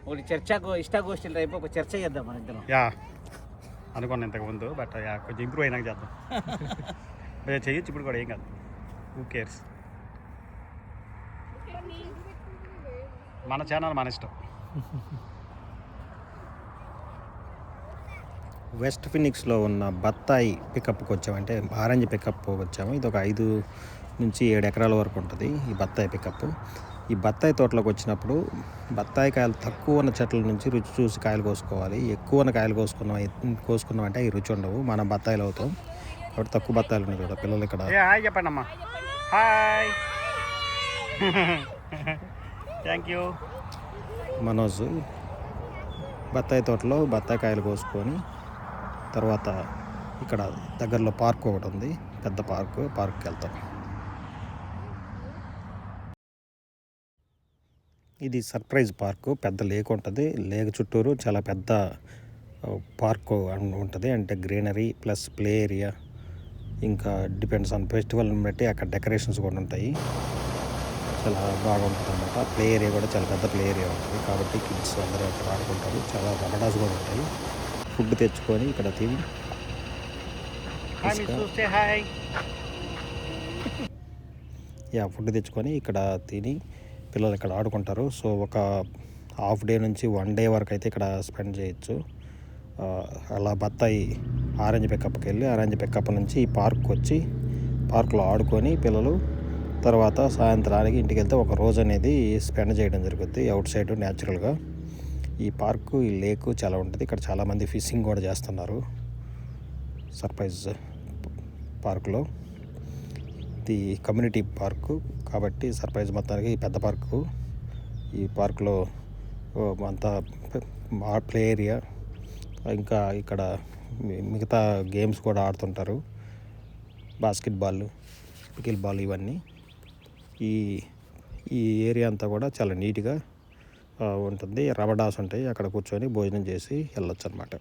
ఒకటి ఇష్టాగోష్ఠిలు రేపు ఒక చర్చ చేద్దాం మన ఇద్దరం. యా అనుకున్నాను ఇంతకుముందు, బట్ యా కొంచెం ఇంప్రూవ్ అయినాక చేద్దాం. చేయొచ్చు ఇప్పుడు కూడా, ఏం కాదు. హూ కేర్స్, మన ఛానల్ మన ఇష్టం. వెస్ట్ ఫినిక్స్లో ఉన్న బత్తాయి పికప్కి వచ్చాము, అంటే ఆరెంజ్ పికప్ వచ్చాము. ఇది ఒక 5 నుంచి 7 ఎకరాల వరకు ఉంటుంది ఈ బత్తాయి పికప్. ఈ బత్తాయి తోటలోకి వచ్చినప్పుడు బత్తాయి కాయలు తక్కువ ఉన్న చెట్ల నుంచి రుచి చూసి కాయలు కోసుకోవాలి. ఎక్కువ ఉన్న కాయలు కోసుకున్నామంటే అవి రుచి ఉండవు, మనం బత్తాయిలు అవుతాం. కాబట్టి తక్కువ బత్తాయిలు ఉన్నాయి కదా పిల్లలు ఇక్కడ. హాయ్ చెప్పండి అమ్మా. Hi thank you. మనోజ్ బత్తాయి తోటలో బత్తాయి కాయలు కోసుకొని తర్వాత ఇక్కడ దగ్గరలో పార్క్ ఒకటి ఉంది, పెద్ద పార్క్కి వెళ్తాం. ఇది సర్ప్రైజ్ పార్కు, పెద్ద లేక్ ఉంటుంది. లేక్ చుట్టూరు చాలా పెద్ద పార్క్ ఉంటుంది, అంటే గ్రీనరీ ప్లస్ ప్లే ఏరియా. ఇంకా డిపెండ్స్ ఆన్ ఫెస్టివల్ని బట్టి అక్కడ డెకరేషన్స్ కూడా ఉంటాయి. చాలా బాగుంటుంది అన్నమాట. ప్లే ఏరియా కూడా చాలా పెద్ద ప్లే ఏరియా ఉంటుంది, కాబట్టి కిడ్స్ అందరూ అక్కడ ఆడుకుంటారు. చాలా రమడాస్ కూడా ఉంటాయి. ఫుడ్ తెచ్చుకొని ఇక్కడ తిని ఫుడ్ తెచ్చుకొని ఇక్కడ తిని పిల్లలు ఇక్కడ ఆడుకుంటారు. సో ఒక హాఫ్ డే నుంచి 1 డే వరకు అయితే ఇక్కడ స్పెండ్ చేయొచ్చు. అలా బత్తాయి ఆరెంజ్ పికప్కి వెళ్ళి ఆరెంజ్ పికప్ నుంచి ఈ పార్క్ వచ్చి పార్క్లో ఆడుకొని పిల్లలు తర్వాత సాయంత్రానికి ఇంటికి వెళ్తే ఒక రోజు అనేది స్పెండ్ చేయడం జరుగుద్ది అవుట్ సైడ్ న్యాచురల్గా. ఈ పార్కు ఈ లేకు చాలా ఉంటుంది. ఇక్కడ చాలామంది ఫిషింగ్ కూడా చేస్తున్నారు సర్ప్రైజ్ పార్కులో. ఇది కమ్యూనిటీ పార్కు కాబట్టి సర్ప్రైజ్ మొత్తానికి పెద్ద పార్కు. ఈ పార్కులో అంతా ప్లే ఏరియా, ఇంకా ఇక్కడ మిగతా గేమ్స్ కూడా ఆడుతుంటారు, బాస్కెట్బాల్, పికిల్ బాల్ ఇవన్నీ. ఈ ఏరియా అంతా కూడా చాలా నీట్గా ఉంటుంది. రబడాస్ ఉంటాయి, అక్కడ కూర్చొని భోజనం చేసి వెళ్ళొచ్చు అన్నమాట.